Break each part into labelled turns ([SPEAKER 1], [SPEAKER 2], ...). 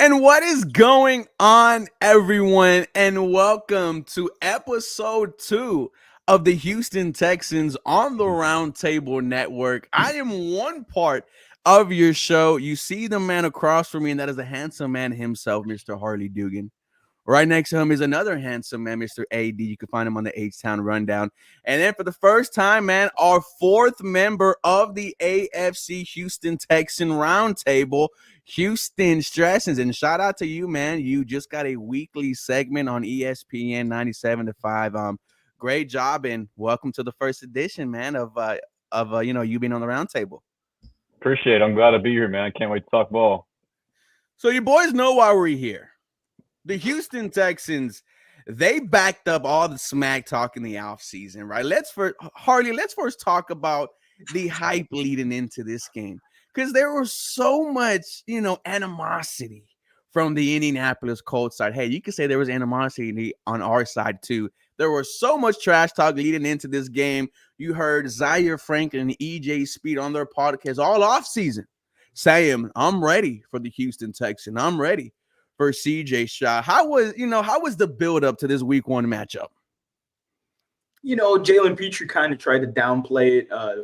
[SPEAKER 1] And what is going on, everyone? And welcome to episode 2 of the Houston Texans on the Roundtable Network. I am one part of your show. You see the man across from me, and that is the handsome man himself, Mr. Harley Dugan. Right next to him is another handsome man, Mr. AD. You can find him on the H-Town Rundown. And then for the first time, man, our fourth member of the AFC Houston Texan Roundtable, Houston Stressens. And shout out to you, man. You just got a weekly segment on ESPN 97 to 5. Great job, and welcome to the first edition, man, of you being on the roundtable.
[SPEAKER 2] Appreciate it. I'm glad to be here, man. I can't wait to talk ball.
[SPEAKER 1] So you boys know why we're here. The Houston Texans, they backed up all the smack talk in the offseason, right? Let's first talk about the hype leading into this game, because there was so much, animosity from the Indianapolis Colts side. Hey, you could say there was animosity on our side too. There was so much trash talk leading into this game. You heard Zaire Franklin and EJ Speed on their podcast all offseason saying, I'm ready for the Houston Texans. I'm ready for CJ Stroud. How was the build up to this week 1 matchup?
[SPEAKER 3] Jalen Petrie kind of tried to downplay it. I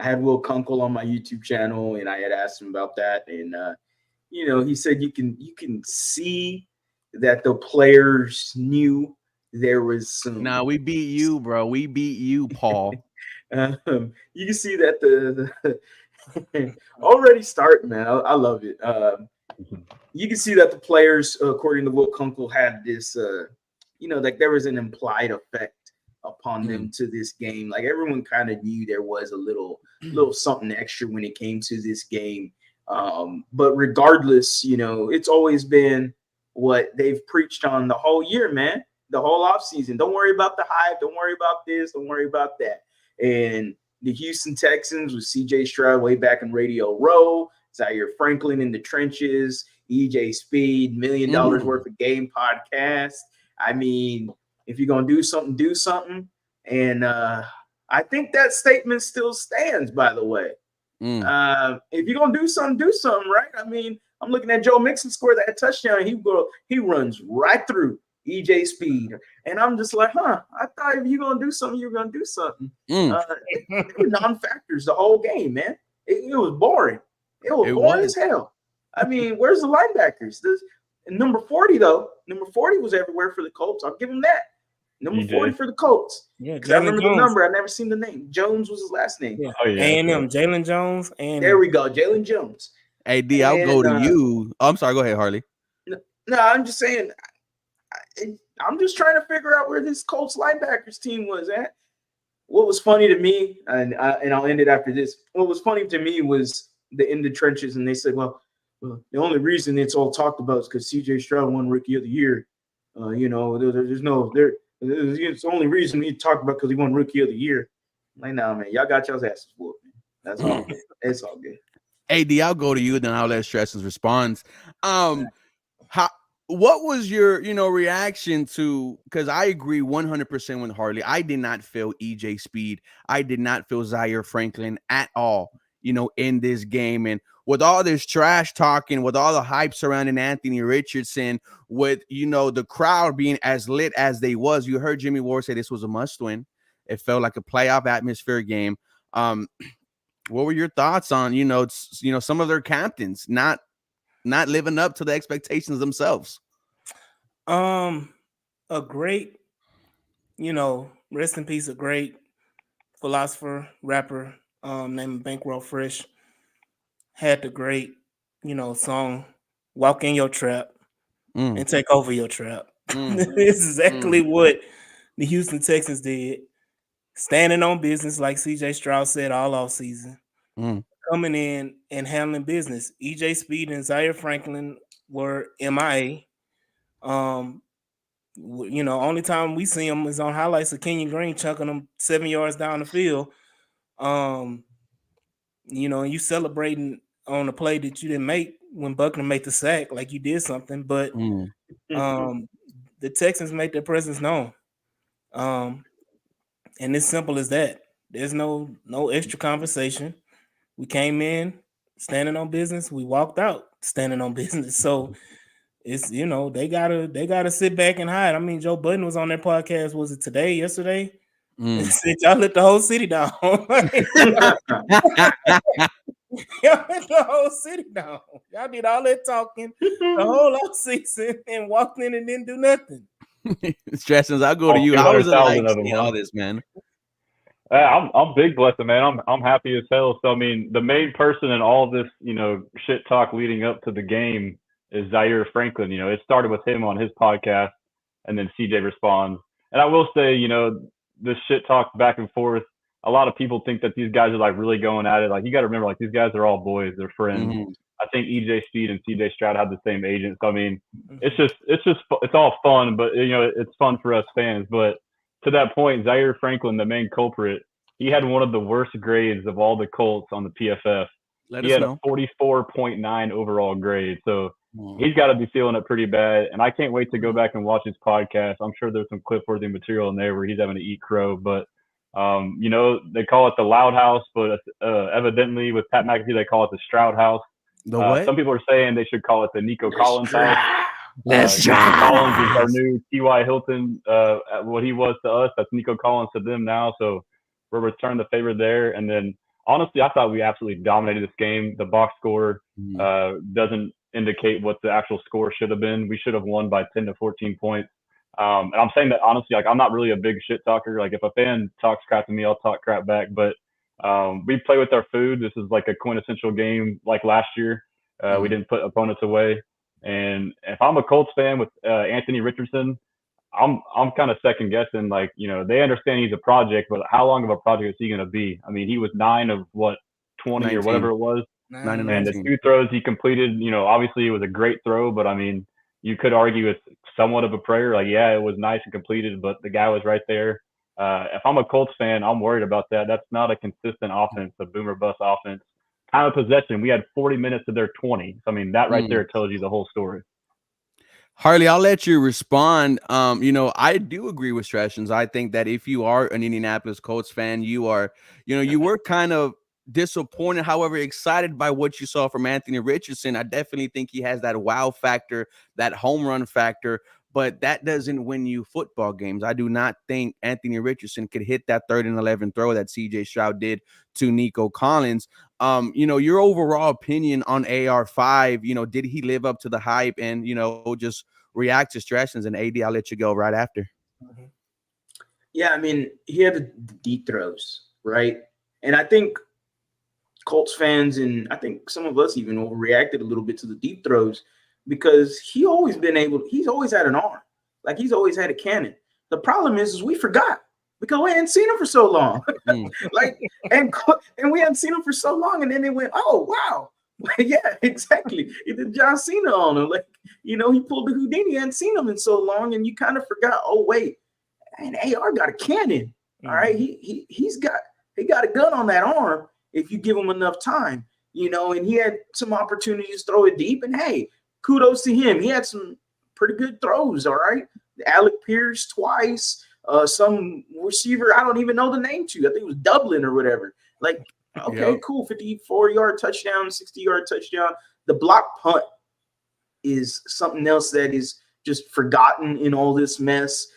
[SPEAKER 3] had Will Kunkel on my YouTube channel, and I had asked him about that, and he said you can see that the players knew there was some.
[SPEAKER 1] Nah, we beat you, bro. We beat you, Paul.
[SPEAKER 3] You can see that the already starting, man. I love it. You can see that the players, according to Will Kunkel, had this, like there was an implied effect upon them to this game. Like everyone kind of knew there was a little something extra when it came to this game. But regardless, it's always been what they've preached on the whole year, man, the whole offseason. Don't worry about the hype. Don't worry about this. Don't worry about that. And the Houston Texans with CJ Stroud way back in Radio Row, Zaire Franklin in the trenches, EJ Speed, $1 million worth of game podcast. I mean, if you're going to do something, do something. And I think that statement still stands, by the way. If you're going to do something, right? I mean, I'm looking at Joe Mixon score that touchdown. He runs right through EJ Speed. And I'm just like, I thought if you're going to do something, you're going to do something. It were non-factors the whole game, man. It was boring. It was boring as hell. I mean, where's the linebackers? Number 40, though. Number 40 was everywhere for the Colts. I'll give him that. Number 40 for the Colts. Yeah, I remember the number. I never seen the name. Jones was his last name.
[SPEAKER 4] Yeah. Oh, yeah. A&M, Jalen Jones. And
[SPEAKER 3] there we go, Jalen Jones.
[SPEAKER 1] Hey, D, I'll go to you. Oh, I'm sorry. Go ahead, Harley.
[SPEAKER 3] No, I'm just saying. I'm just trying to figure out where this Colts linebackers team was at. What was funny to me, and I'll end it after this. What was funny to me was the in the trenches, and they said, well, the only reason it's all talked about is because CJ Stroud won Rookie of the Year. It's the only reason we talk about because he won Rookie of the Year. I'm like, nah, man, y'all got y'all's asses whooped, man. That's all good. It's all good.
[SPEAKER 1] AD, I'll go to you, then I'll let Stressens respond. What was your, reaction to, because I agree 100% with Harley. I did not feel EJ Speed. I did not feel Zaire Franklin at all, in this game. And with all this trash talking, with all the hype surrounding Anthony Richardson, with, the crowd being as lit as they was, you heard Jimmy Ward say this was a must win. It felt like a playoff atmosphere game. What were your thoughts on, some of their captains not living up to the expectations themselves?
[SPEAKER 4] A great, rest in peace, a great philosopher, rapper, named Bankroll Fresh, had the great, song "Walk in Your Trap" and take over your trap. This is exactly what the Houston Texans did. Standing on business, like CJ Stroud said all off season. Coming in and handling business. EJ Speed and Zaire Franklin were MIA. Only time we see him is on highlights of Kenyon Green chucking them 7 yards down the field. You celebrating on a play that you didn't make when Buckner made the sack, like you did something. But the Texans make their presence known. And it's simple as that. There's no extra conversation. We came in standing on business. We walked out standing on business. So it's they gotta sit back and hide. I mean, Joe Budden was on their podcast. Was it today? Yesterday? Said y'all let the whole city down. Y'all let the whole city down. Y'all did all that talking the whole off season and walked in and didn't do nothing.
[SPEAKER 1] Stressings, I'll go to you. How was it like seeing all this, man?
[SPEAKER 2] I'm big blessed, man. I'm happy as hell. So I mean, the main person in all this, shit talk leading up to the game is Zaire Franklin. It started with him on his podcast, and then CJ responds. And I will say, this shit talk back and forth. A lot of people think that these guys are like really going at it. Like you got to remember, like these guys are all boys, they're friends. Mm-hmm. I think EJ Speed and CJ Stroud have the same agent. So I mean, it's all fun, but it's fun for us fans. But to that point, Zaire Franklin, the main culprit, he had one of the worst grades of all the Colts on the PFF. He had a 44.9 overall grade. So he's got to be feeling it pretty bad. And I can't wait to go back and watch his podcast. I'm sure there's some clip-worthy material in there where he's having to eat crow. But, they call it the Loud House, but evidently with Pat McAfee, they call it the Stroud House.
[SPEAKER 1] The what?
[SPEAKER 2] Some people are saying they should call it the Nico Collins House.
[SPEAKER 1] Let's
[SPEAKER 2] Nico Collins is our new T.Y. Hilton. What he was to us, that's Nico Collins to them now. So we're returning the favor there. And then, honestly, I thought we absolutely dominated this game. The box score doesn't indicate what the actual score should have been. We should have won by 10 to 14 points. And I'm saying that honestly, like I'm not really a big shit talker. Like if a fan talks crap to me, I'll talk crap back. But we play with our food. This is like a quintessential game like last year. We didn't put opponents away. And if I'm a Colts fan with Anthony Richardson, I'm kind of second guessing. Like, they understand he's a project, but how long of a project is he going to be? I mean, he was 9 of 20 19. Or whatever it was.
[SPEAKER 1] 9 and
[SPEAKER 2] 19. The 2 throws he completed, obviously it was a great throw, but I mean, you could argue it's somewhat of a prayer. Like, yeah, it was nice and completed, but the guy was right there. If I'm a Colts fan, I'm worried about that. That's not a consistent offense, a boomer bust offense. Time of possession, we had 40 minutes to their 20. So, I mean, that right there tells you the whole story.
[SPEAKER 1] Harley, I'll let you respond. I do agree with Strashens. I think that if you are an Indianapolis Colts fan, you are, you were kind of disappointed, however, excited by what you saw from Anthony Richardson. I definitely think he has that wow factor, that home run factor, but that doesn't win you football games. I do not think Anthony Richardson could hit that 3rd and 11 throw that CJ Stroud did to Nico Collins. Your overall opinion on AR5, did he live up to the hype? And, just react to Strashens, and AD, I'll let you go right after.
[SPEAKER 3] Yeah, I mean, he had the deep throws, right? And I think Colts fans, and I think some of us even overreacted a little bit to the deep throws because he's always had an arm. Like he's always had a cannon. The problem is we forgot because we hadn't seen him for so long. and we hadn't seen him for so long. And then they went, oh, wow. Yeah, exactly. He did John Cena on him. Like, he pulled the Houdini. He hadn't seen him in so long. And you kind of forgot, oh, wait, and AR got a cannon. All right. He got a gun on that arm if you give him enough time, and he had some opportunities to throw it deep. And hey, kudos to him. He had some pretty good throws. All right. Alec Pierce twice, some receiver I don't even know the name to. I think it was Dublin or whatever. Like, okay, cool. 54-yard touchdown, 60-yard touchdown. The block punt is something else that is just forgotten in all this mess.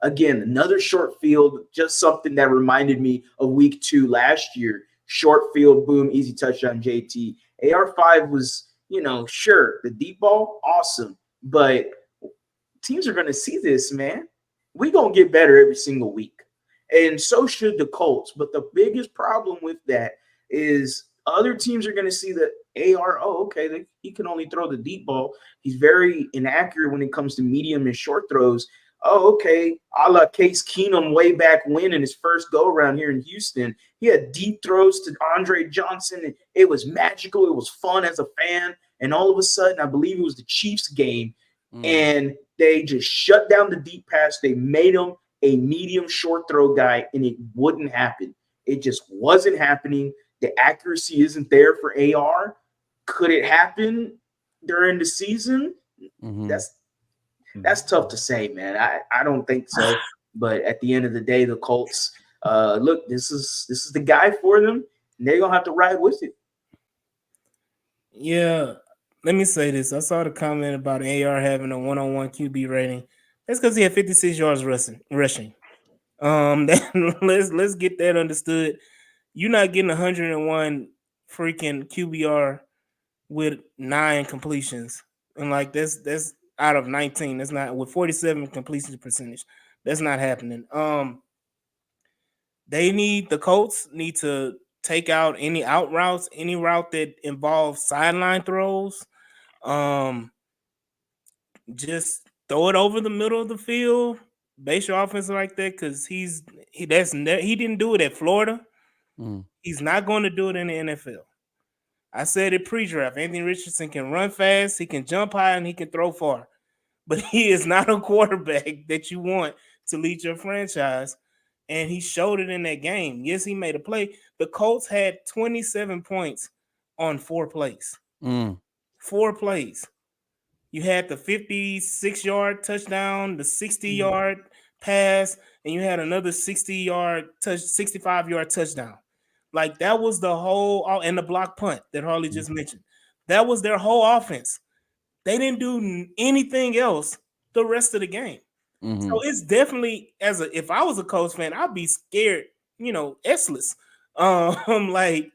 [SPEAKER 3] Again, another short field, just something that reminded me of week 2 last year. Short field, boom, easy touchdown, JT. AR5 was, sure, the deep ball, awesome. But teams are going to see this, man. We're going to get better every single week. And so should the Colts. But the biggest problem with that is other teams are going to see that AR, he can only throw the deep ball. He's very inaccurate when it comes to medium and short throws. Oh, okay, a la Case Keenum way back when in his first go-around here in Houston. He had deep throws to Andre Johnson. And it was magical. It was fun as a fan. And all of a sudden, I believe it was the Chiefs game, and they just shut down the deep pass. They made him a medium short throw guy, and it wouldn't happen. It just wasn't happening. The accuracy isn't there for AR. Could it happen during the season? That's tough to say, man. I don't think so. But at the end of the day, the Colts, look, this is the guy for them, and they're gonna have to ride with it.
[SPEAKER 4] Yeah, let me say this. I saw the comment about AR having a 1-on-1 QB rating. That's because he had 56 yards rushing. Let's get that understood. You're not getting 101 freaking QBR with 9 completions. And like that's out of 19. That's not with 47 completion percentage. That's not happening. The Colts need to take out any out routes, any route that involves sideline throws. Just throw it over the middle of the field, base your offense like that, because he didn't do it at Florida. He's not going to do it in the NFL. I said it pre-draft. Anthony Richardson can run fast, he can jump high, and he can throw far. But he is not a quarterback that you want to lead your franchise. And he showed it in that game. Yes, he made a play. The Colts had 27 points on 4 plays. 4 plays. You had the 56-yard touchdown, the 60-yard pass, and you had another 65-yard touchdown. Like that was the whole, and the block punt that Harley just mentioned. That was their whole offense. They didn't do anything else the rest of the game. So it's definitely if I was a Colts fan, I'd be scared, S-less. Like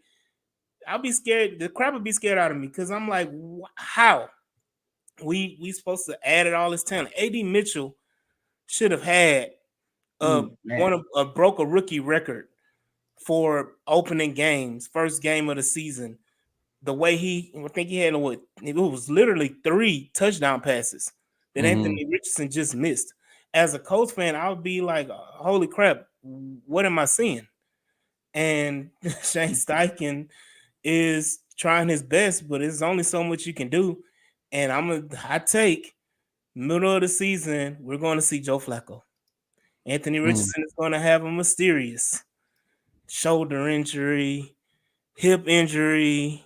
[SPEAKER 4] I'd be scared. The crap would be scared out of me because I'm like, how? We supposed to add all this talent. AD Mitchell should have had broke a rookie record for opening games, first game of the season. The way I think he had it was literally 3 touchdown passes that Anthony Richardson just missed. As a Colts fan, I would be like, holy crap, what am I seeing? And Shane Steichen is trying his best, but there's only so much you can do. And I take middle of the season, we're going to see Joe Flacco. Anthony Richardson is going to have a mysterious shoulder injury, hip injury.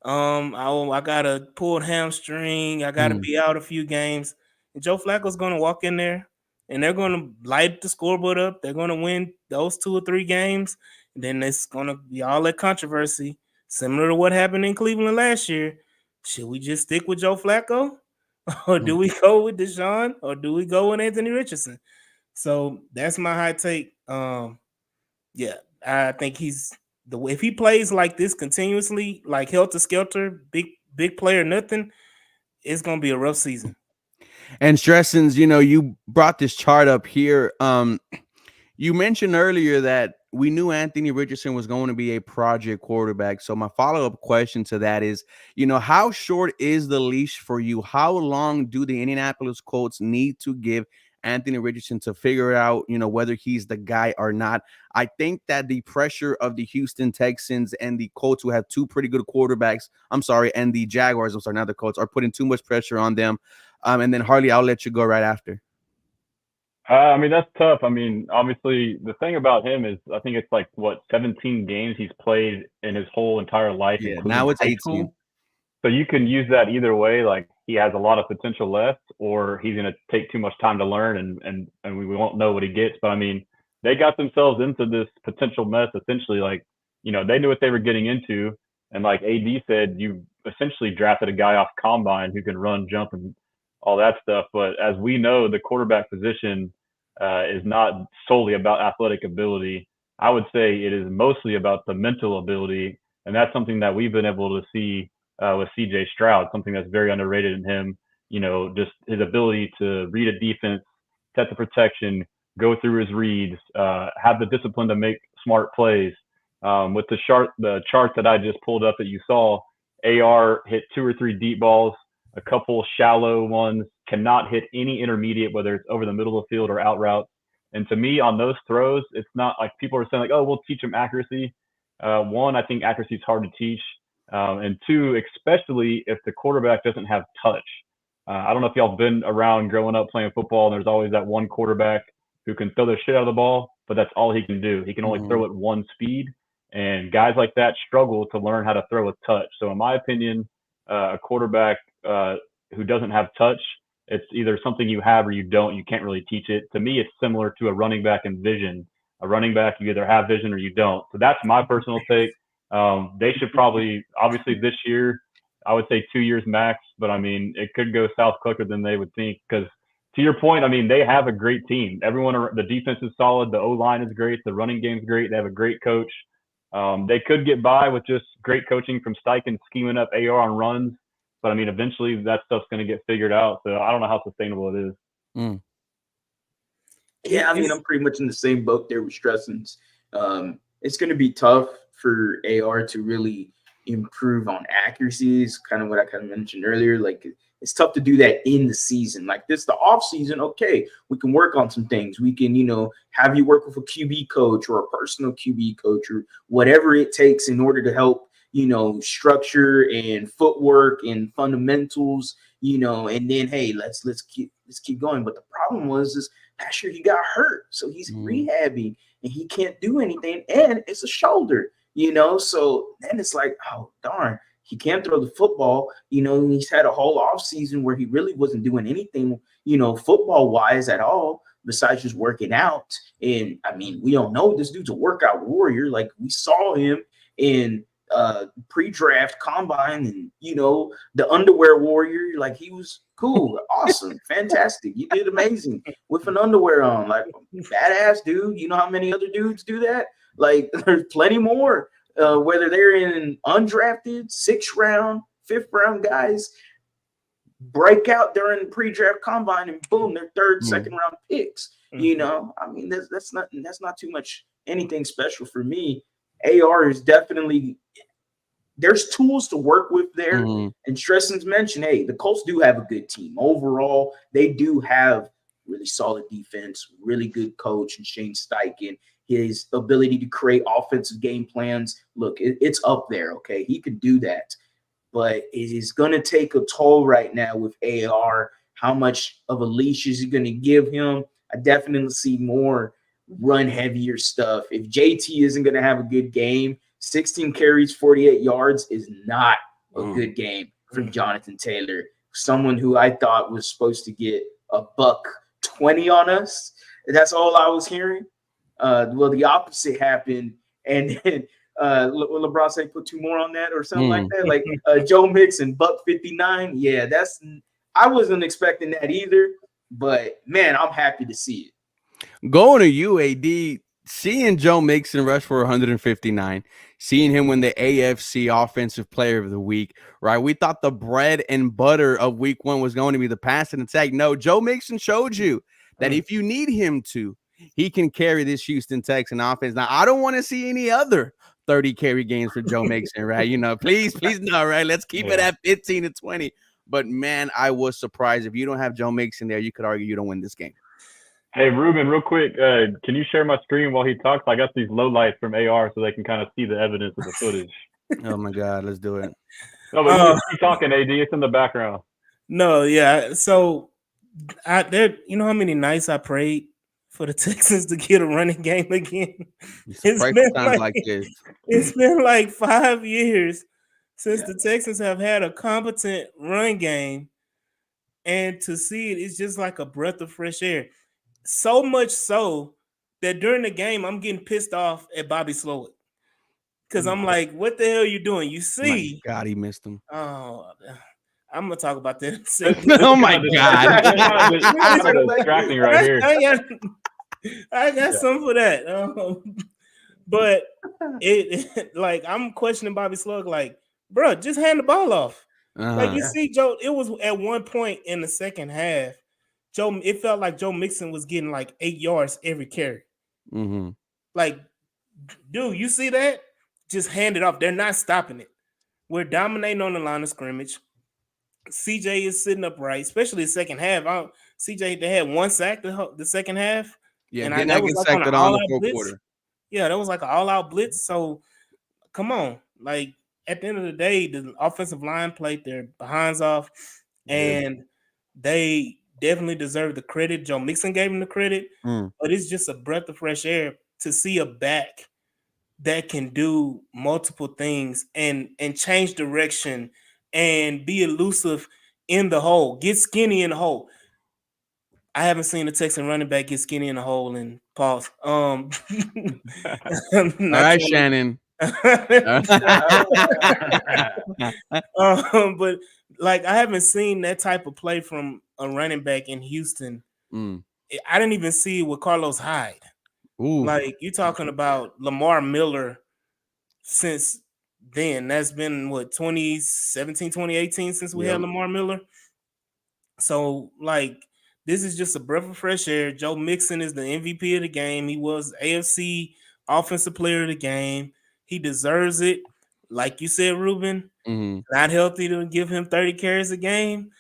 [SPEAKER 4] I got a pulled hamstring. I got to be out a few games. And Joe Flacco's going to walk in there, and they're going to light the scoreboard up. They're going to win those 2 or 3 games. And then it's going to be all that controversy, similar to what happened in Cleveland last year. Should we just stick with Joe Flacco? Or do we go with Deshaun? Or do we go with Anthony Richardson? So that's my hot take. Yeah, I think if he plays like this continuously, like helter skelter, big player, nothing, it's gonna be a rough season.
[SPEAKER 1] And Stressins, you brought this chart up here. You mentioned earlier that we knew Anthony Richardson was going to be a project quarterback. So my follow-up question to that is, how short is the leash for you? How long do the Indianapolis Colts need to give Anthony Richardson to figure out, whether he's the guy or not? I think that the pressure of the Houston Texans and the Colts, who have 2 pretty good quarterbacks, and the Jaguars, not the Colts, are putting too much pressure on them. And then Harley, I'll let you go right after.
[SPEAKER 2] That's tough. Obviously, the thing about him is I think it's 17 games he's played in his whole entire life.
[SPEAKER 1] Yeah, now it's 18.
[SPEAKER 2] School. So you can use that either way. Like he has a lot of potential left, or he's going to take too much time to learn, and we won't know what he gets. But they got themselves into this potential mess. Essentially, they knew what they were getting into, and like AD said, you essentially drafted a guy off combine who can run, jump, and all that stuff. But as we know, the quarterback position is not solely about athletic ability. I would say it is mostly about the mental ability, and that's something that we've been able to see with CJ Stroud, something that's very underrated in him. Just his ability to read a defense, set the protection, go through his reads, have the discipline to make smart plays. With the chart that I just pulled up that you saw, AR hit 2 or 3 deep balls, a couple shallow ones, cannot hit any intermediate, whether it's over the middle of the field or out routes. And to me, on those throws, it's not like people are saying we'll teach him accuracy. One, I think accuracy is hard to teach. And 2, especially if the quarterback doesn't have touch. I don't know if y'all been around growing up playing football, and there's always that one quarterback who can throw the shit out of the ball, but that's all he can do. He can only throw at one speed, and guys like that struggle to learn how to throw with touch. So in my opinion, a quarterback who doesn't have touch, it's either something you have or you don't. You can't really teach it. To me, it's similar to a running back in vision. A running back, you either have vision or you don't. So that's my personal take. They should probably, obviously this year, I would say 2 years max. But I mean, it could go south quicker than they would think. Because to your point, I mean, they have a great team. The defense is solid. The O line is great. The running game's great. They have a great coach. They could get by with just great coaching from Steichen scheming up AR on runs. But I mean, eventually that stuff's going to get figured out. So I don't know how sustainable it is.
[SPEAKER 1] Mm.
[SPEAKER 3] Yeah, I mean, I'm pretty much in the same boat there with Stressens. It's going to be tough for AR to really improve on accuracies, kind of what I kind of mentioned earlier. Like, it's tough to do that in the season. Like this, the off season, okay, we can work on some things. We can, have you work with a QB coach or a personal QB coach or whatever it takes in order to help, structure and footwork and fundamentals, and then, hey, let's keep going. But the problem is last year he got hurt, so he's rehabbing and he can't do anything, and it's a shoulder, so then it's like, oh darn, he can't throw the football, and he's had a whole off season where he really wasn't doing anything, football wise at all besides just working out. And I mean, we don't know, this dude's a workout warrior. Like, we saw him in pre-draft combine and the underwear warrior. Like, he was cool, awesome, fantastic, you did amazing with an underwear on, like, badass dude. You know how many other dudes do that? Like, there's plenty more, whether they're in undrafted 6th round, 5th round guys break out during the pre-draft combine and boom, they're 3rd, 2nd round picks. I mean, that's not too much anything special for me. AR is definitely, there's tools to work with there. And Stressen's mentioned, hey, the Colts do have a good team. Overall, they do have really solid defense, really good coach, and Shane Steichen, his ability to create offensive game plans. Look, it's up there, okay? He could do that. But it is going to take a toll right now with AR. How much of a leash is he going to give him? I definitely see more run heavier stuff. If JT isn't going to have a good game, 16 carries, 48 yards is not a good game from Jonathan Taylor, someone who I thought was supposed to get $120 on us. That's all I was hearing. Well, the opposite happened, and then LeBron say put 2 more on that or something like that. Like Joe Mixon, $159. Yeah, I wasn't expecting that either. But man, I'm happy to see it.
[SPEAKER 1] Going to UAD, seeing Joe Mixon rush for 159, seeing him win the AFC Offensive Player of the Week, right? We thought the bread and butter of week 1 was going to be the passing attack. No, Joe Mixon showed you that if you need him to, he can carry this Houston Texan offense. Now, I don't want to see any other 30 carry games for Joe Mixon, right? Please no, right? Let's keep it at 15 to 20. But man, I was surprised. If you don't have Joe Mixon there, you could argue you don't win this game.
[SPEAKER 2] Hey, Ruben, real quick, can you share my screen while he talks? I got these low lights from AR so they can kind of see the evidence of the footage.
[SPEAKER 1] Oh my God, let's do it.
[SPEAKER 2] No, but you keep talking, AD. It's in the background.
[SPEAKER 4] No, yeah. So you know how many nights I prayed for the Texans to get a running game again? It's been like 5 years since the Texans have had a competent run game, and to see it, it's just like a breath of fresh air. So much so that during the game, I'm getting pissed off at Bobby Slowick because I'm like, "What the hell are you doing?" You see,
[SPEAKER 1] my God, he missed him.
[SPEAKER 4] Oh, I'm gonna talk about that.
[SPEAKER 1] Oh my God,
[SPEAKER 2] that's kind of distracting right here.
[SPEAKER 4] I got some for that. But it like, I'm questioning Bobby Slug, like, bro, just hand the ball off. Like, you see, Joe, it was at one point in the second half, it felt like Joe Mixon was getting like 8 yards every carry. Like, dude, you see that? Just hand it off. They're not stopping it. We're dominating on the line of scrimmage. CJ is sitting upright, especially the second half. CJ, they had 1 sack the second half.
[SPEAKER 1] Yeah, and that was like on the fourth quarter.
[SPEAKER 4] Yeah, that was like an all-out blitz. So, come on. Like, at the end of the day, the offensive line played their behinds off, and they definitely deserve the credit. Joe Mixon gave him the credit, but it's just a breath of fresh air to see a back that can do multiple things and change direction and be elusive in the hole, get skinny in the hole. I haven't seen a Texan running back get skinny in the hole and pause.
[SPEAKER 1] All right, Shannon.
[SPEAKER 4] But like I haven't seen that type of play from a running back in Houston. I didn't even see it with Carlos Hyde.
[SPEAKER 1] Ooh.
[SPEAKER 4] Like you talking about Lamar Miller since then. That's been what 2017, 2018 since we had Lamar Miller. So like this is just a breath of fresh air. Joe Mixon is the MVP of the game. He was AFC Offensive Player of the game. He deserves it. Like you said, Ruben, not healthy to give him 30 carries a game.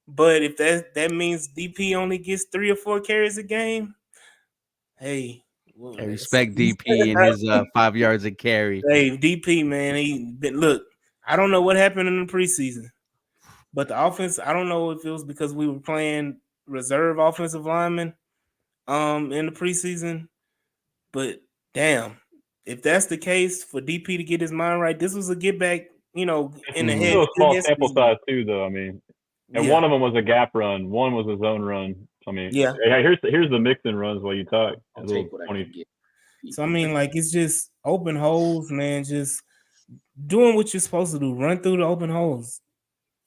[SPEAKER 4] But if that means DP only gets 3 or 4 carries a game, hey,
[SPEAKER 1] I respect DP and his 5 yards a carry.
[SPEAKER 4] Hey, DP, man, look. I don't know what happened in the preseason, but the offense. I don't know if it was because we were playing reserve offensive linemen, in the preseason. But damn, if that's the case for DP to get his mind right, this was a get back. You know, in the head.
[SPEAKER 2] Still a small sample size too, though. I mean, and one of them was a gap run. One was a zone run. I mean, here's the Mixon runs while you talk.
[SPEAKER 3] I'll take what I can get.
[SPEAKER 4] So I mean, like it's just open holes, man. Just doing what you're supposed to do, run through the open holes,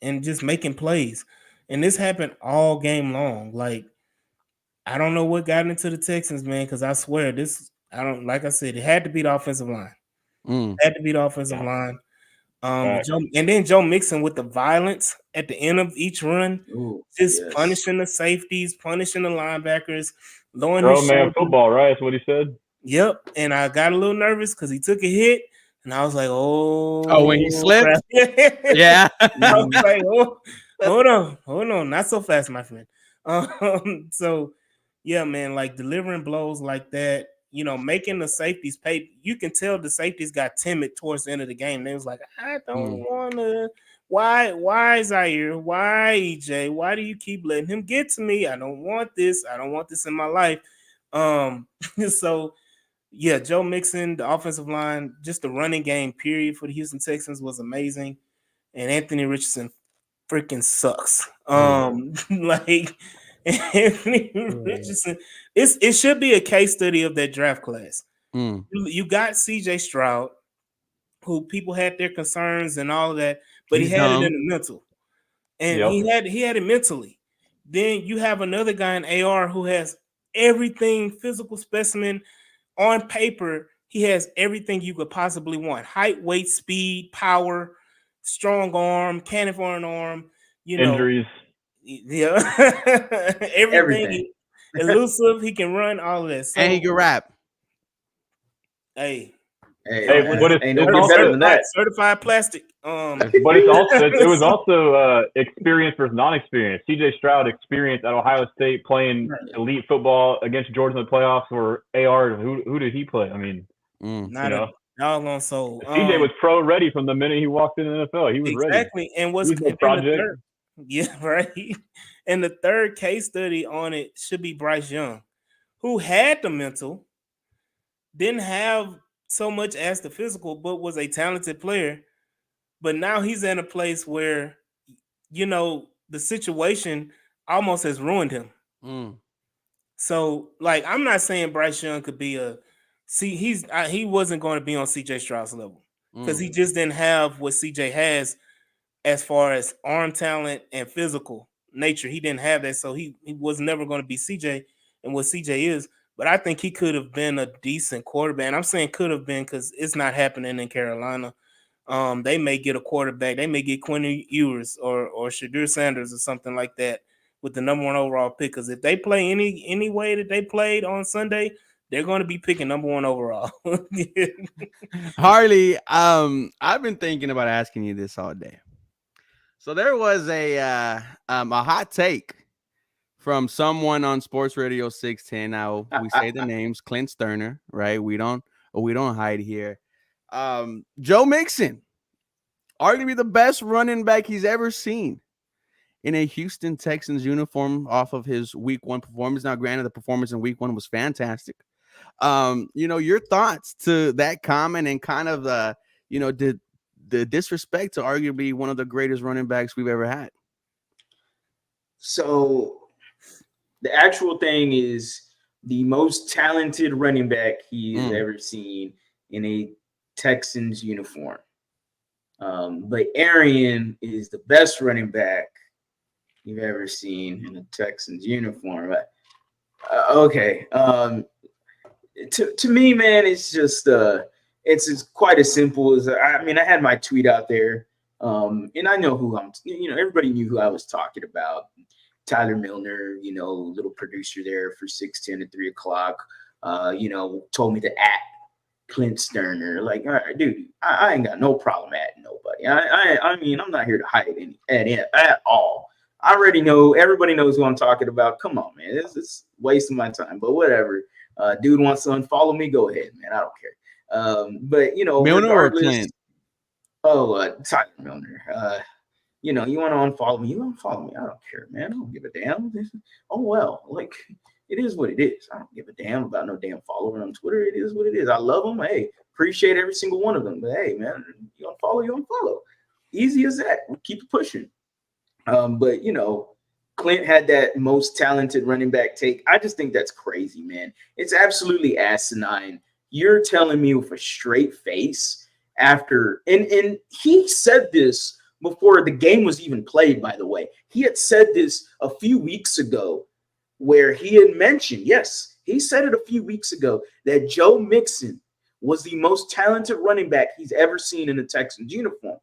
[SPEAKER 4] and just making plays. And this happened all game long. Like I don't know what got into the Texans, man, because I swear like I said, it had to be the offensive line. Had to be the offensive line. And then Joe Mixon with the violence at the end of each run, punishing the safeties, punishing the linebackers, lowering his shoulder.
[SPEAKER 2] Man football, right? That's what he said.
[SPEAKER 4] Yep. And I got a little nervous because he took a hit, and I was like,
[SPEAKER 1] when he slipped? Yeah.
[SPEAKER 4] I was like, hold on, not so fast, my friend. So yeah, man, like delivering blows like that, you know, making the safeties pay. You can tell the safeties got timid towards the end of the game. They was like, I don't want to. Why Zaire? Why EJ? Why do you keep letting him get to me? I don't want this. I don't want this in my life. So yeah, Joe Mixon, the offensive line, just the running game period for the Houston Texans was amazing. And Anthony Richardson freaking sucks. Like Anthony Richardson, it should be a case study of that draft class. You got CJ Stroud, who people had their concerns and all of that, but he had it in the mental, and he had it mentally. Then you have another guy in AR who has everything physical specimen on paper. He has everything you could possibly want: height, weight, speed, power, strong arm, cannon for an arm. You know,
[SPEAKER 2] injuries.
[SPEAKER 4] Yeah, everything. Elusive. He can run all of that. So,
[SPEAKER 1] and he can rap.
[SPEAKER 4] Hey,
[SPEAKER 2] but it's
[SPEAKER 3] no better than that.
[SPEAKER 4] Certified plastic.
[SPEAKER 2] But it was also experience versus non-experience. CJ Stroud experience at Ohio State playing elite football against Georgia in the playoffs, or AR. Who did he play? I mean,
[SPEAKER 4] not a doggone soul.
[SPEAKER 2] CJ was pro ready from the minute he walked into the NFL. He was ready.
[SPEAKER 4] Exactly, and what's the project? Yeah, right. And the third case study on it should be Bryce Young, who had the mental, didn't have so much as the physical, but was a talented player. But now he's in a place where, you know, the situation almost has ruined him. So, like, I'm not saying Bryce Young could be he wasn't going to be on CJ Stroud's level because he just didn't have what CJ has as far as arm talent and physical nature. He didn't have that, so he was never going to be CJ and what CJ is. But I think he could have been a decent quarterback. And I'm saying could have been because it's not happening in Carolina. They may get a quarterback. They may get Quentin Ewers or Shadur Sanders or something like that with the number 1 overall pick. Because if they play any way that they played on Sunday, they're going to be picking number 1 overall.
[SPEAKER 1] Harley, I've been thinking about asking you this all day. So there was a hot take from someone on Sports Radio 610. Now we say the names, Clint Sterner, right? We don't hide here. Joe Mixon, arguably the best running back he's ever seen in a Houston Texans uniform off of his week 1 performance. Now, granted, the performance in week 1 was fantastic. Your thoughts to that comment and kind of the disrespect to arguably one of the greatest running backs we've ever had.
[SPEAKER 3] So the actual thing is the most talented running back he's ever seen in a Texans uniform. But Arian is the best running back you've ever seen in a Texans uniform. Okay. To me, man, it's just it's quite as simple as I mean, I had my tweet out there, and I know who everybody knew who I was talking about. Tyler Milner, little producer there for 610 at 3 o'clock, told me to at Clint Sterner. Like, all right, dude, I ain't got no problem at nobody. I mean, I'm not here to hide at all. I already know, everybody knows who I'm talking about. Come on, man. It's wasting my time, but whatever. Dude wants to unfollow me, go ahead, man. I don't care. But,
[SPEAKER 1] Milner or Clint?
[SPEAKER 3] Tyler Milner. You want to unfollow me, you unfollow me. I don't care, man. I don't give a damn. Oh, well, like, it is what it is. I don't give a damn about no damn follower on Twitter. It is what it is. I love them. Hey, appreciate every single one of them. But, hey, man, you unfollow. Easy as that. We'll keep it pushing. But, Clint had that most talented running back take. I just think that's crazy, man. It's absolutely asinine. You're telling me with a straight face after – and he said this before the game was even played, by the way. He had said this a few weeks ago where he had mentioned, yes, he said it a few weeks ago, that Joe Mixon was the most talented running back he's ever seen in a Texans uniform.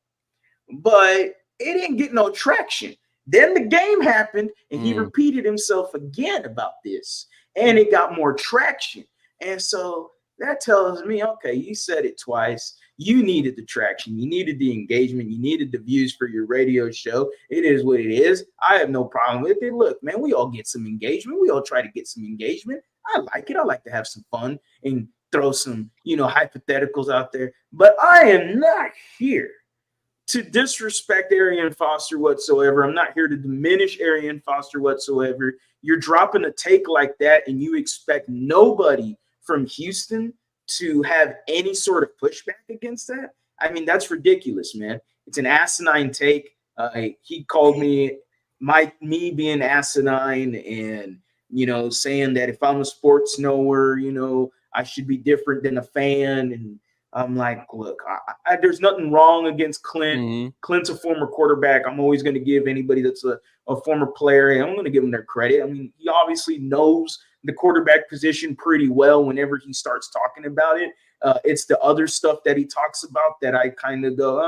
[SPEAKER 3] But it didn't get no traction. Then the game happened, and he repeated himself again about this, and it got more traction. And so that tells me, okay, you said it twice. You needed the traction. You needed the engagement. You needed the views for your radio show. It is what it is. I have no problem with it. Look, man, we all get some engagement. We all try to get some engagement. I like it. I like to have some fun and throw some, hypotheticals out there. But I am not here to disrespect Arian Foster whatsoever. I'm not here to diminish Arian Foster whatsoever. You're dropping a take like that, and you expect nobody from Houston to have any sort of pushback against that? I mean, that's ridiculous, man. It's an asinine take. He called me being asinine and, saying that if I'm a sports knower, I should be different than a fan. And I'm like, look, there's nothing wrong against Clint. Mm-hmm. Clint's a former quarterback. I'm always going to give anybody that's a former player, and I'm going to give them their credit. I mean, he obviously knows the quarterback position pretty well whenever he starts talking about it. It's the other stuff that he talks about that I kind of go,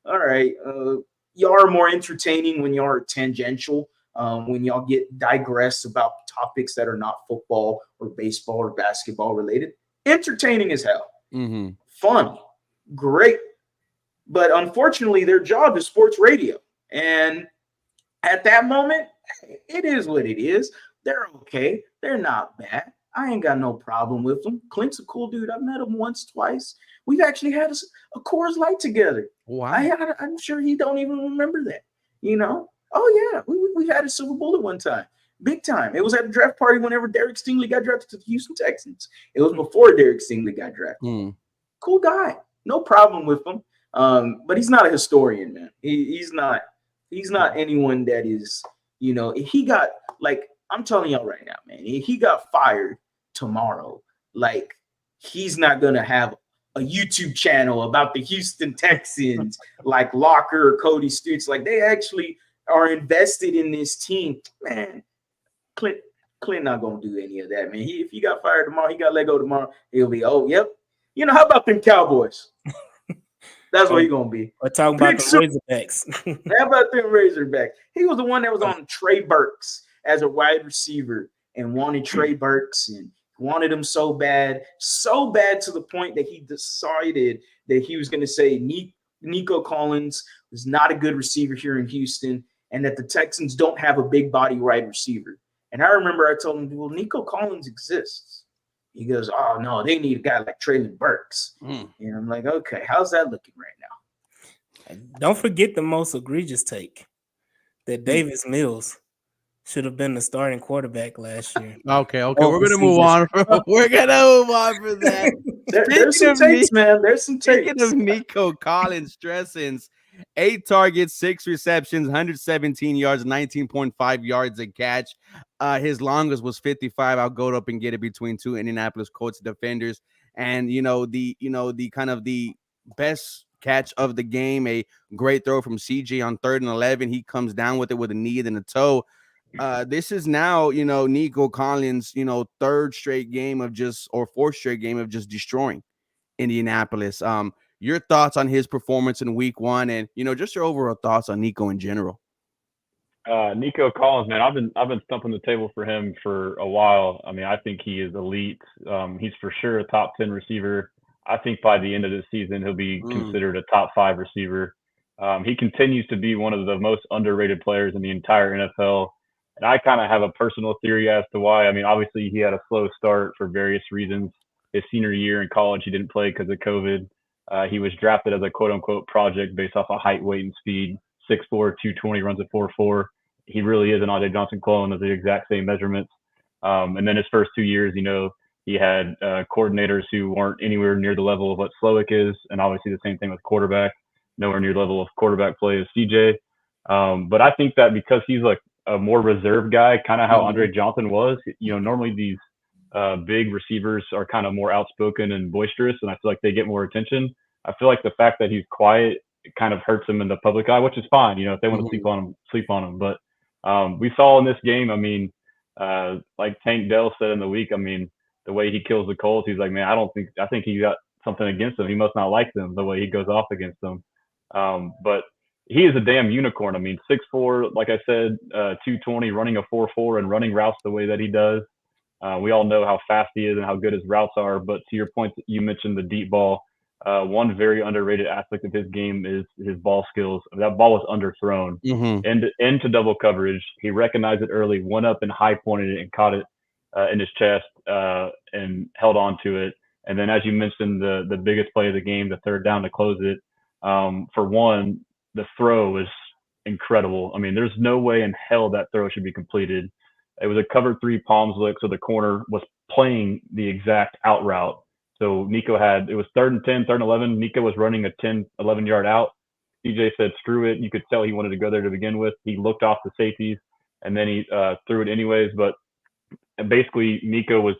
[SPEAKER 3] all right, y'all are more entertaining when y'all are tangential, when y'all get digress about topics that are not football or baseball or basketball related. Entertaining as hell. Mm-hmm. Fun, great. But unfortunately, their job is sports radio. And at that moment, it is what it is. They're okay. They're not bad. I ain't got no problem with them. Clint's a cool dude. I've met him once, twice. We've actually had a Coors Light together. Wow. I'm sure he don't even remember that. Oh, yeah. We had a Silver Bullet one time. Big time. It was at a draft party whenever Derek Stingley got drafted to the Houston Texans. It was before Derek Stingley got drafted. Cool guy. No problem with him. But he's not a historian, man. He's not anyone that is, if he got, like, I'm telling y'all right now, man, if he got fired tomorrow, like, he's not going to have a YouTube channel about the Houston Texans like Locker or Cody Stutes. Like, they actually are invested in this team. Man, Clint not going to do any of that, man. If he got fired tomorrow, he got let go tomorrow, he'll be, oh, yep. How about them Cowboys? That's what he's going to be.
[SPEAKER 4] We're talking about the Razorbacks.
[SPEAKER 3] How about them Razorbacks? He was the one that was on Trey Burks as a wide receiver and wanted Trey Burks and wanted him so bad to the point that he decided that he was going to say Nico Collins was not a good receiver here in Houston and that the Texans don't have a big body wide receiver. And I remember I told him, well, Nico Collins exists. He goes, oh, no, they need a guy like Traylon Burks. And I'm like, okay, how's that looking right now?
[SPEAKER 4] Don't forget the most egregious take that Davis Mills should have been the starting quarterback last year.
[SPEAKER 1] Okay. We're going to move on. We're going to move on for that.
[SPEAKER 3] There's some takes, man. There's some takes.
[SPEAKER 1] Speaking of Nico Collins, Stressins, 8 targets, 6 receptions, 117 yards, 19.5 yards a catch. His longest was 55. I'll go up and get it between 2 Indianapolis Colts defenders. and the kind of the best catch of the game, a great throw from CJ on 3rd and 11. He comes down with it with a knee and a toe. This is now, Nico Collins, 3rd straight game of just, or 4th straight game of just destroying Indianapolis. Your thoughts on his performance in week 1, and just your overall thoughts on Nico in general.
[SPEAKER 2] Nico Collins, man, I've been stumping the table for him for a while. I mean, I think he is elite. He's for sure a top 10 receiver. I think by the end of the season, he'll be considered a top 5 receiver. He continues to be one of the most underrated players in the entire NFL. And I kind of have a personal theory as to why. I mean, obviously, he had a slow start for various reasons. His senior year in college, he didn't play because of COVID. He was drafted as a quote unquote project based off of height, weight, and speed. 6'4", 220, runs a 4.4. He really is an Andre Johnson clone of the exact same measurements. And then his first 2 years, he had coordinators who weren't anywhere near the level of what Slowick is, and obviously the same thing with quarterback, nowhere near the level of quarterback play as CJ. But I think that because he's like a more reserved guy, kind of how Andre Johnson was, normally these big receivers are kind of more outspoken and boisterous, and I feel like they get more attention. I feel like the fact that he's quiet, it kind of hurts him in the public eye, which is fine. If they want to sleep on him. But we saw in this game, I mean, like Tank Dell said in the week, I mean, the way he kills the Colts, he's like, man, I think he got something against them. He must not like them, the way he goes off against them. But he is a damn unicorn. I mean, 6'4", like I said, 220, running a 4.4 and running routes the way that he does. We all know how fast he is and how good his routes are. But to your point, you mentioned the deep ball. One very underrated aspect of his game is his ball skills. That ball was underthrown into double coverage. He recognized it early, went up and high pointed it and caught it in his chest and held on to it. And then, as you mentioned, the biggest play of the game, the 3rd down to close it. For one, the throw was incredible. I mean, there's no way in hell that throw should be completed. It was a cover 3 palms lick, so the corner was playing the exact out route. So it was 3rd and 10, 3rd and 11. Nico was running a 10, 11-yard out. CJ said, screw it. You could tell he wanted to go there to begin with. He looked off the safeties, and then he threw it anyways. But basically, Nico was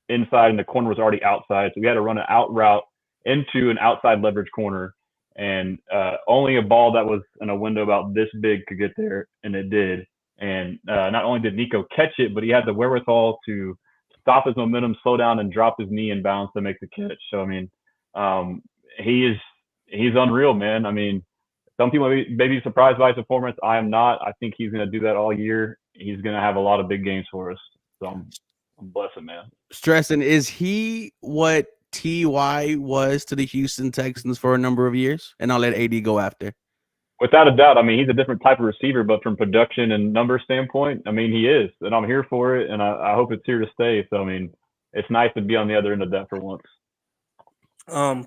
[SPEAKER 2] inside, and the corner was already outside. So we had to run an out route into an outside leverage corner. And only a ball that was in a window about this big could get there, and it did. And not only did Nico catch it, but he had the wherewithal to stop his momentum, slow down, and drop his knee in bounds to make the catch. So, I mean, he's unreal, man. I mean, some people may be surprised by his performance. I am not. I think he's going to do that all year. He's going to have a lot of big games for us. So I'm blessed, man.
[SPEAKER 1] Stressing, is he what T.Y. was to the Houston Texans for a number of years? And I'll let AD go after.
[SPEAKER 2] Without a doubt. I mean, he's a different type of receiver, but from production and number standpoint, I mean, he is. And I'm here for it, and I hope it's here to stay. So, I mean, it's nice to be on the other end of that for once.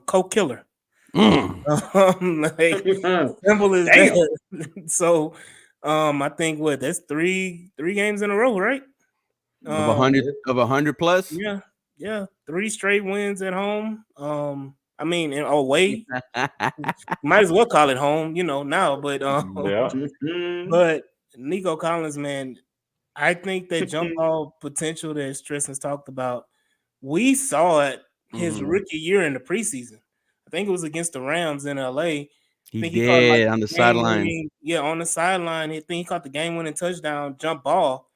[SPEAKER 4] Co-killer. Simple as that. So, I think that's three games in a row, right?
[SPEAKER 1] Of 100 plus?
[SPEAKER 4] Yeah. 3 straight wins at home. I mean, in away, might as well call it home, now. But but Nico Collins, man, I think that jump ball potential that Stressen's talked about, we saw it his rookie year in the preseason. I think it was against the Rams in LA.
[SPEAKER 1] He did on the sideline.
[SPEAKER 4] Yeah, on the sideline. I think he caught the game-winning touchdown jump ball,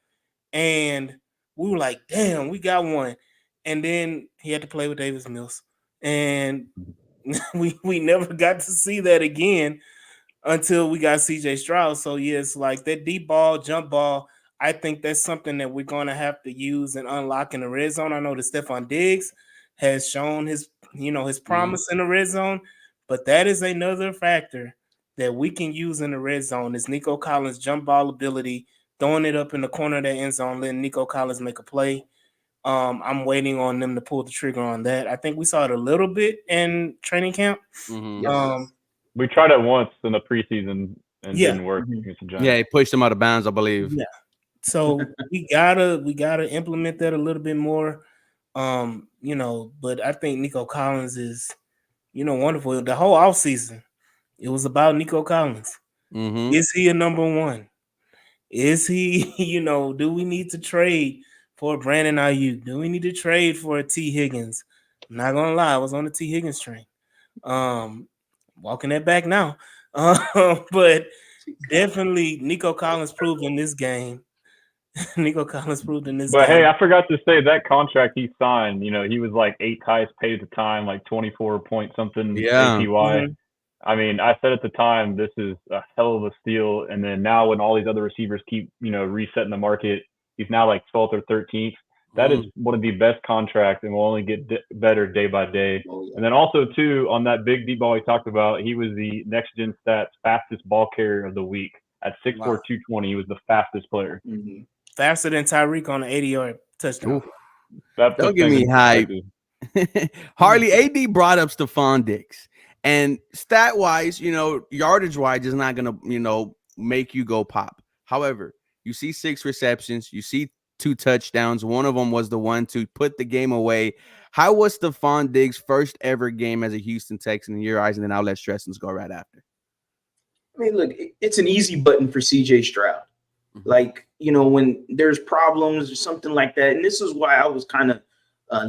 [SPEAKER 4] and we were like, "Damn, we got one." And then he had to play with Davis Mills, and we never got to see that again until we got CJ Stroud. So yes, like that deep ball, jump ball, I think that's something that we're going to have to use and unlock in the red zone. I know that Stefan Diggs has shown his promise in the red zone, but that is another factor that we can use in the red zone is Nico Collins' jump ball ability, throwing it up in the corner of the end zone, letting Nico Collins make a play. I'm waiting on them to pull the trigger on that. I think we saw it a little bit in training camp.
[SPEAKER 2] We tried it once in the preseason and didn't work against the Giants.
[SPEAKER 1] Yeah, he pushed him out of bounds, I believe.
[SPEAKER 4] Yeah. So we gotta implement that a little bit more. But I think Nico Collins is, wonderful. The whole offseason, it was about Nico Collins. Is he a number one? Is he, do we need to trade for Brandon Ayuk? Do we need to trade for a T. Higgins? I'm not gonna lie, I was on the T. Higgins train. Walking that back now. But definitely Nico Collins proved in this game. Nico Collins proved in this
[SPEAKER 2] But
[SPEAKER 4] game.
[SPEAKER 2] hey, I forgot to say that contract he signed, he was like 8th highest paid at the time, like 24 point something
[SPEAKER 1] Yeah.
[SPEAKER 2] APY.
[SPEAKER 4] Mhm.
[SPEAKER 2] I mean, I said at the time, this is a hell of a steal. And then now when all these other receivers keep, resetting the market, he's now like 12th or 13th. That is one of the best contracts and will only get better day by day.
[SPEAKER 3] Oh, yeah.
[SPEAKER 2] And then also, too, on that big deep ball we talked about, he was the next gen stats fastest ball carrier of the week. At 6'4", 220, he was the fastest player.
[SPEAKER 3] Mhm.
[SPEAKER 4] Faster than Tyreek on an 80-yard touchdown.
[SPEAKER 1] Ooh.
[SPEAKER 2] That
[SPEAKER 1] Don't
[SPEAKER 2] puts
[SPEAKER 1] get
[SPEAKER 2] things
[SPEAKER 1] me
[SPEAKER 2] in
[SPEAKER 1] hype.
[SPEAKER 2] perspective.
[SPEAKER 1] Harley, AD brought up Stefan Diggs. And stat-wise, yardage-wise is not going to, make you go pop. However, you see 6 receptions. You see 2 touchdowns. One of them was the one to put the game away. How was Stefan Diggs' first ever game as a Houston Texan in your eyes? And then I'll let Stressons go right after.
[SPEAKER 3] I mean, look, it's an easy button for CJ Stroud. Like, when there's problems or something like that. And this is why I was kind of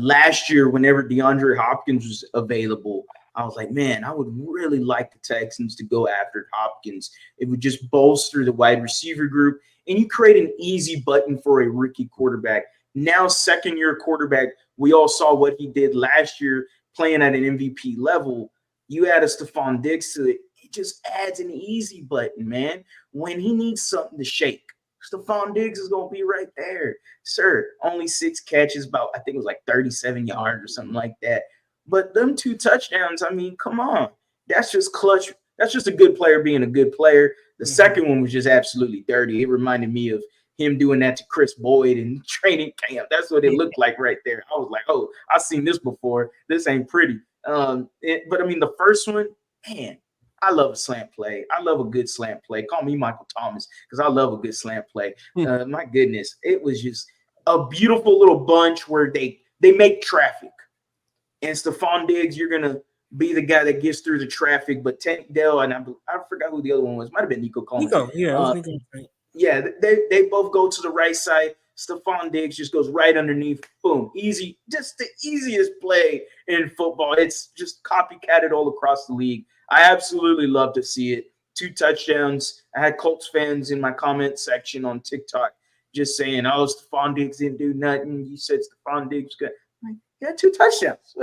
[SPEAKER 3] last year, whenever DeAndre Hopkins was available, I was like, man, I would really like the Texans to go after Hopkins. It would just bolster the wide receiver group, and you create an easy button for a rookie quarterback. Now, second-year quarterback, we all saw what he did last year playing at an MVP level. You add a Stefan Diggs to it, it just adds an easy button, man. When he needs something to shake, Stefan Diggs is going to be right there. Sir, only 6 catches, I think it was like 37 yards or something like that. But them 2 touchdowns, I mean, come on. That's just clutch. That's just a good player being a good player. The second one was just absolutely dirty. It reminded me of him doing that to Chris Boyd in training camp. That's what it looked like right there. I was like, oh, I've seen this before. This ain't pretty. But, I mean, the first one, man, I love a slant play. I love a good slant play. Call me Michael Thomas because I love a good slant play. My goodness, it was just a beautiful little bunch where they make traffic. And Stefan Diggs, you're going to be the guy that gets through the traffic. But Tank Dell, and I forgot who the other one was. Might have been Nico Collins.
[SPEAKER 4] Nico, yeah, it was Nico.
[SPEAKER 3] Yeah, they both go to the right side. Stefan Diggs just goes right underneath. Boom. Easy. Just the easiest play in football. It's just copycatted all across the league. I absolutely love to see it. 2 touchdowns. I had Colts fans in my comment section on TikTok just saying, oh, Stefan Diggs didn't do nothing. You said Stefan Diggs got – he had 2 touchdowns.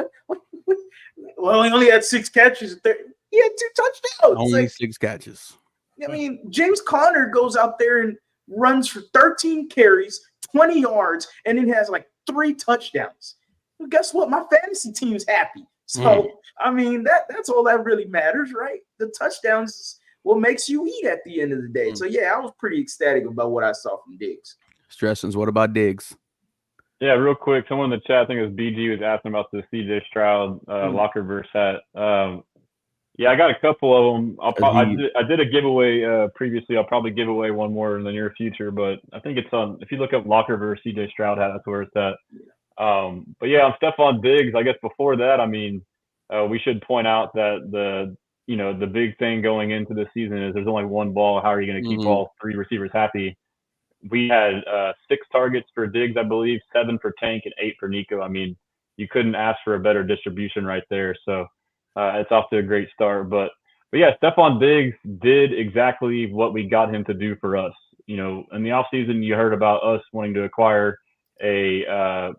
[SPEAKER 3] Well, he only had 6 catches. He had 2 touchdowns.
[SPEAKER 1] Only 6 catches.
[SPEAKER 3] I mean, James Conner goes out there and runs for 13 carries, 20 yards, and then has like 3 touchdowns. Well, guess what? My fantasy team's happy. So, I mean, that's all that really matters, right? The touchdowns is what makes you eat at the end of the day. So, yeah, I was pretty ecstatic about what I saw from Diggs.
[SPEAKER 1] Stressons, what about Diggs?
[SPEAKER 2] Yeah, real quick. Someone in the chat, I think it was BG, was asking about the CJ Stroud locker verse hat. Yeah, I got a couple of them. I did a giveaway previously. I'll probably give away one more in the near future, but I think it's on. If you look up locker verse CJ Stroud hat, that's where it's at. But yeah, on Stefan Diggs, I guess before that, I mean, we should point out that the big thing going into this season is there's only one ball. How are you going to keep all 3 receivers happy? We had 6 targets for Diggs, I believe, 7 for Tank, and 8 for Nico. I mean, you couldn't ask for a better distribution right there. So it's off to a great start. But yeah, Stefan Diggs did exactly what we got him to do for us. In the offseason, you heard about us wanting to acquire a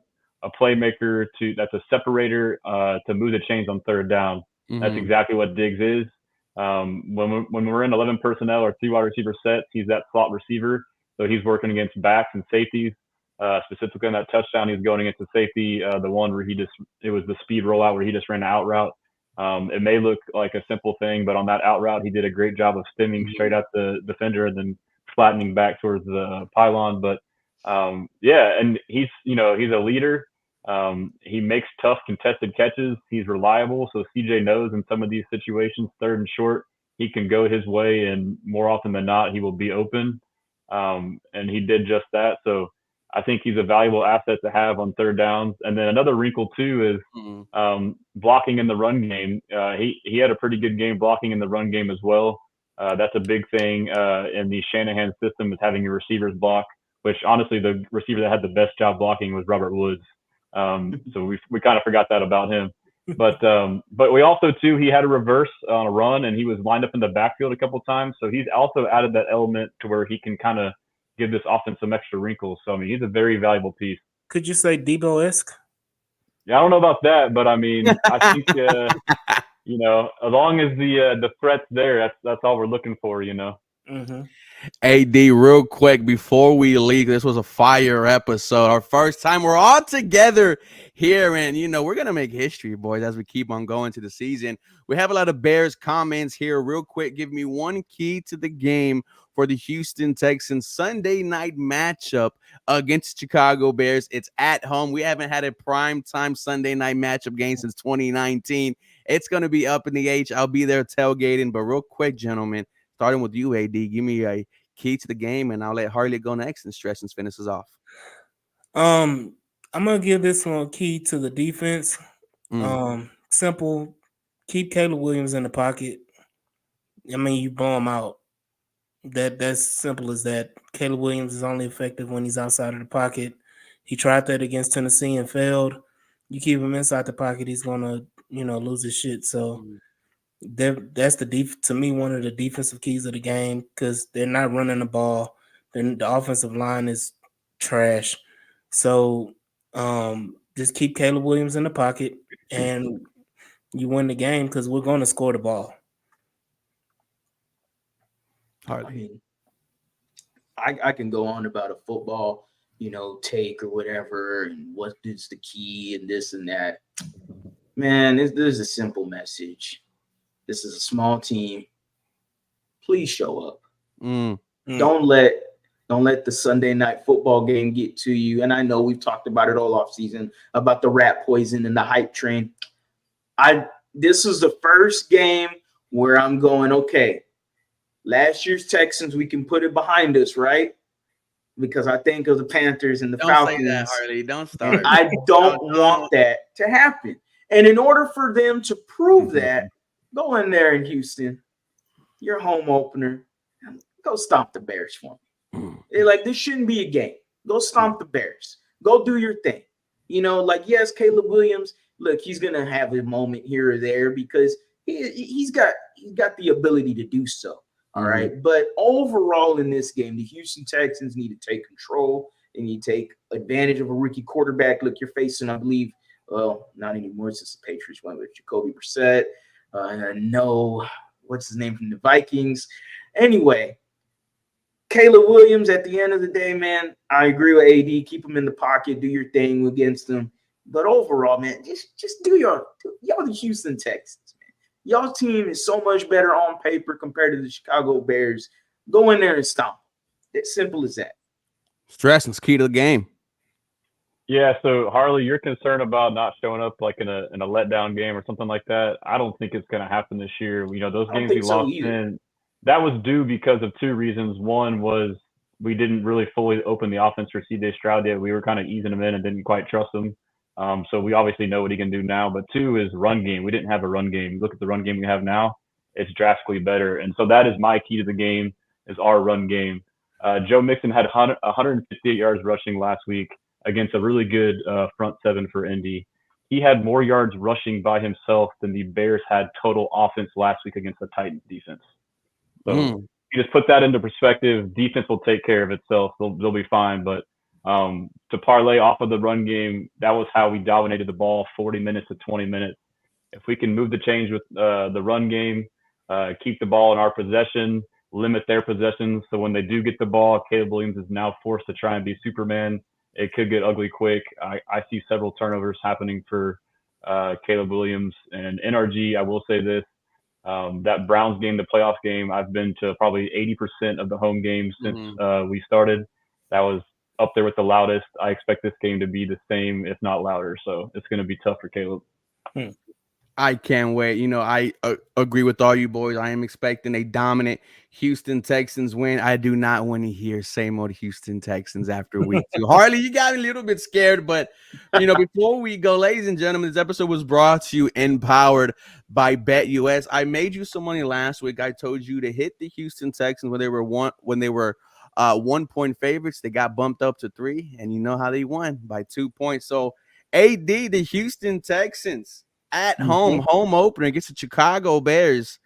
[SPEAKER 2] playmaker that's a separator to move the chains on third down. That's exactly what Diggs is. When we're in 11 personnel or 3 wide receiver sets, he's that slot receiver. So he's working against backs and safeties. Specifically on that touchdown, he's going against the safety, the one where it was the speed rollout where he just ran an out route. It may look like a simple thing, but on that out route, he did a great job of stemming straight at the defender and then flattening back towards the pylon. But yeah, and he's a leader. He makes tough contested catches. He's reliable. So CJ knows in some of these situations, 3rd and short, he can go his way, and more often than not, he will be open. And he did just that. So I think he's a valuable asset to have on 3rd downs. And then another wrinkle too is blocking in the run game. He had a pretty good game blocking in the run game as well. That's a big thing in the Shanahan system, is having your receivers block, which honestly the receiver that had the best job blocking was Robert Woods. So we kind of forgot that about him. But we also too, he had a reverse on a run and he was lined up in the backfield a couple times. So he's also added that element to where he can kind of give this offense some extra wrinkles. So I mean, he's a very valuable piece.
[SPEAKER 4] Could you say Debo-esque?
[SPEAKER 2] Yeah, I don't know about that, but I mean, I think you know, as long as the threat's there, that's all we're looking for. You know.
[SPEAKER 4] Mm-hmm.
[SPEAKER 1] AD, real quick before we leave, this was a fire episode. Our first time we're all together here, and you know we're gonna make history, boys, as we keep on going to the season. We have a lot of Bears comments here. Real quick, give me one key to the game for the Houston Texans Sunday night matchup against Chicago Bears. It's at home. We haven't had a prime time Sunday night matchup game since 2019. It's gonna be up in the H. I'll be there tailgating, but real quick, gentlemen. Starting with you, AD, give me a key to the game, and I'll let Harley go next and Stretch finish us off.
[SPEAKER 4] I'm gonna give this one a key to the defense. Simple. Keep Caleb Williams in the pocket. I mean, you blow him out. That's simple as that. Caleb Williams is only effective when he's outside of the pocket. He tried that against Tennessee and failed. You keep him inside the pocket, he's gonna, lose his shit. So that's to me one of the defensive keys of the game because they're not running the ball. Then the offensive line is trash. So just keep Caleb Williams in the pocket and you win the game because we're going to score the ball.
[SPEAKER 3] I mean, I can go on about a football, take or whatever, and what is the key and this and that. Man, there's a simple message. This is a small team. Please show up. Don't let the Sunday night football game get to you. And I know we've talked about it all off season about the rat poison and the hype train. This is the first game where I'm going, okay, last year's Texans, we can put it behind us, right? Because I think of the Panthers and the Falcons.
[SPEAKER 1] Don't say that, Harley. Don't start.
[SPEAKER 3] I don't want that to happen. And in order for them to prove that, go in there in Houston, your home opener, go stomp the Bears for me. This shouldn't be a game. Go stomp the Bears. Go do your thing. Yes, Caleb Williams, look, he's going to have a moment here or there because he's got the ability to do so. All right. But overall in this game, the Houston Texans need to take control. They need to take advantage of a rookie quarterback. Look, you're facing, I believe, well, not anymore since the Patriots went with Jacoby Brissett. No, what's his name from the Vikings? Anyway, Caleb Williams, at the end of the day, man, I agree with AD. Keep him in the pocket. Do your thing against them. But overall, man, just do y'all the Houston Texans, man. Y'all team is so much better on paper compared to the Chicago Bears. Go in there and stomp. It's simple as that.
[SPEAKER 1] Stressing's key to the game.
[SPEAKER 2] Yeah, so Harley, you're concerned about not showing up like in a letdown game or something like that. I don't think it's going to happen this year. Those games we lost in, that was due because of two reasons. One was we didn't really fully open the offense for C.J. Stroud yet. We were kind of easing him in and didn't quite trust him. So we obviously know what he can do now. But two is run game. We didn't have a run game. Look at the run game we have now. It's drastically better. And so that is my key to the game is our run game. Joe Mixon had 158 yards rushing last week against a really good front seven for Indy. He had more yards rushing by himself than the Bears had total offense last week against the Titans defense. So you just put that into perspective. Defense will take care of itself. They'll be fine. But to parlay off of the run game, that was how we dominated the ball 40 minutes to 20 minutes. If we can move the change with the run game, keep the ball in our possession, limit their possessions. So when they do get the ball, Caleb Williams is now forced to try and be Superman. It could get ugly quick. I see several turnovers happening for Caleb Williams and NRG. I will say this, that Browns game, the playoff game, I've been to probably 80% of the home games since we started. That was up there with the loudest. I expect this game to be the same, if not louder. So it's going to be tough for Caleb.
[SPEAKER 1] I can't wait. I agree with all you boys. I am expecting a dominant Houston Texans win. I do not want to hear same old Houston Texans after week 2. Harley, you got me a little bit scared, but before we go, ladies and gentlemen, this episode was brought to you empowered by BetUS. I made you some money last week. I told you to hit the Houston Texans when they were 1 point favorites. They got bumped up to 3, and you know how they won by 2 points. So AD, the Houston Texans at home opener against the Chicago Bears.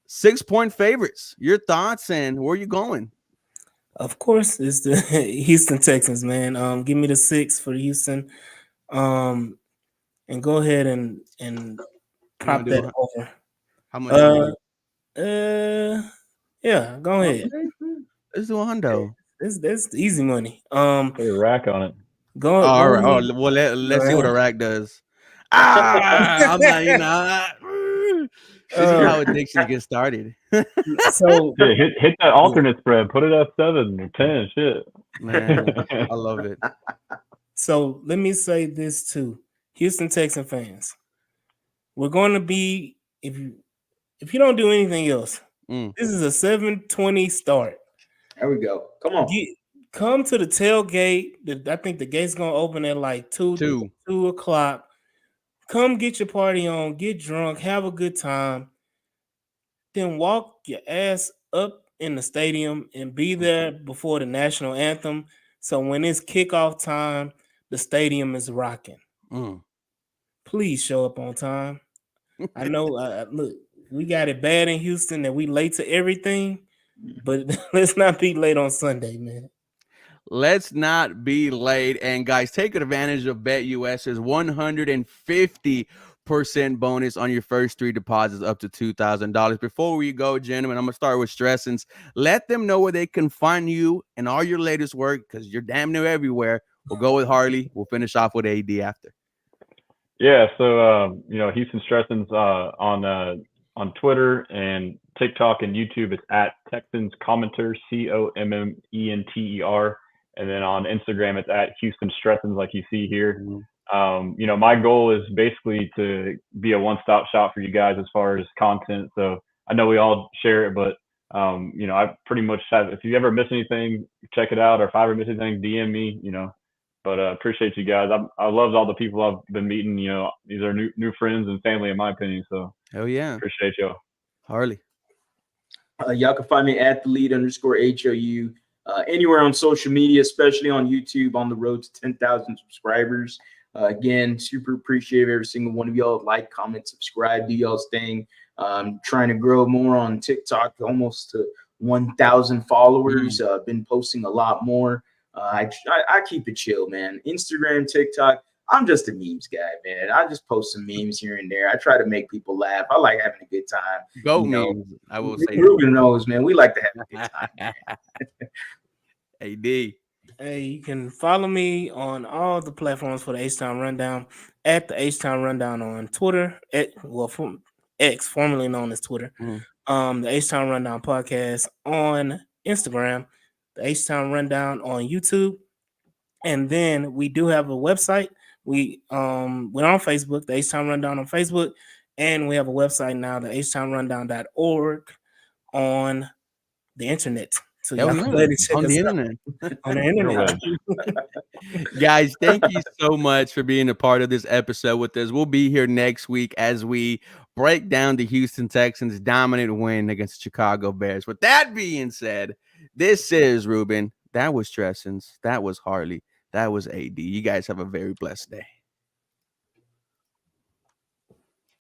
[SPEAKER 1] 6-point favorites. Your thoughts and where are you going?
[SPEAKER 4] Of course, it's the Houston Texans, man. Give me the 6 for Houston. And go ahead and prop that over.
[SPEAKER 1] How much you want to
[SPEAKER 4] yeah, go ahead.
[SPEAKER 1] Let's do a hundo.
[SPEAKER 4] That's easy money.
[SPEAKER 2] Put a rack on it.
[SPEAKER 4] Go.
[SPEAKER 1] All right.
[SPEAKER 4] Ahead.
[SPEAKER 1] Oh, well, let's see what a rack does. I'm not, this is how addiction gets started.
[SPEAKER 4] So
[SPEAKER 2] yeah, hit that alternate spread. Put it at 7 or 10. Shit,
[SPEAKER 1] man, I love it.
[SPEAKER 4] So let me say this too, Houston Texan fans. We're going to be if you don't do anything else. This is a 7:20 start.
[SPEAKER 3] There we go. Come on.
[SPEAKER 4] Come to the tailgate. I think the gate's gonna open at like 2 o'clock. Come get your party on, get drunk, have a good time. Then walk your ass up in the stadium and be there before the national anthem. So when it's kickoff time, the stadium is rocking. Please show up on time. I know. Look, we got it bad in Houston that we late to everything, but let's not be late on Sunday, man.
[SPEAKER 1] Let's not be late. And guys, take advantage of BetUS's 150% bonus on your first 3 deposits up to $2,000. Before we go, gentlemen, I'm going to start with Stressens. Let them know where they can find you and all your latest work because you're damn near everywhere. We'll go with Harley. We'll finish off with AD after.
[SPEAKER 2] Yeah, so Houston Stressens on Twitter and TikTok and YouTube. It's at Texans Commenter, COMMENTER, and then on Instagram it's at Houston Stressens, like you see here. My goal is basically to be a one-stop shop for you guys as far as content. So I know we all share it, but I pretty much have. If you ever miss anything, check it out, or if I ever miss anything, DM me. But appreciate you guys. I loved all the people I've been meeting. These are new friends and family, in my opinion. So
[SPEAKER 1] hell yeah,
[SPEAKER 2] appreciate y'all.
[SPEAKER 1] Harley.
[SPEAKER 3] Y'all can find me at @TheLead_HOU anywhere on social media, especially on YouTube. On the road to 10,000 subscribers. Again, super appreciative every single one of y'all. Like, comment, subscribe, do y'all's thing. Trying to grow more on TikTok, almost to 1,000 followers. Been posting a lot more. I keep it chill, man. Instagram, TikTok, I'm just a memes guy, man. I just post some memes here and there. I try to make people laugh. I like having a good time.
[SPEAKER 1] Memes, I will say.
[SPEAKER 3] Ruben knows, man. We like to have a good time.
[SPEAKER 1] AD.
[SPEAKER 4] Hey, you can follow me on all the platforms for the H-Town Rundown at the H-Town Rundown on Twitter, from X, formerly known as Twitter. The H-Town Rundown podcast on Instagram, the H-Town Rundown on YouTube, and then we do have a website. We're on Facebook, the H-Town Rundown on Facebook, and we have a website now, the htownrundown.org on the internet. So y'all can check
[SPEAKER 1] on the internet. On the internet. Guys, thank you so much for being a part of this episode with us. We'll be here next week as we break down the Houston Texans' dominant win against the Chicago Bears. With that being said, this is Ruben. That was Stressens. That was Harley. That was AD. You guys have a very blessed day.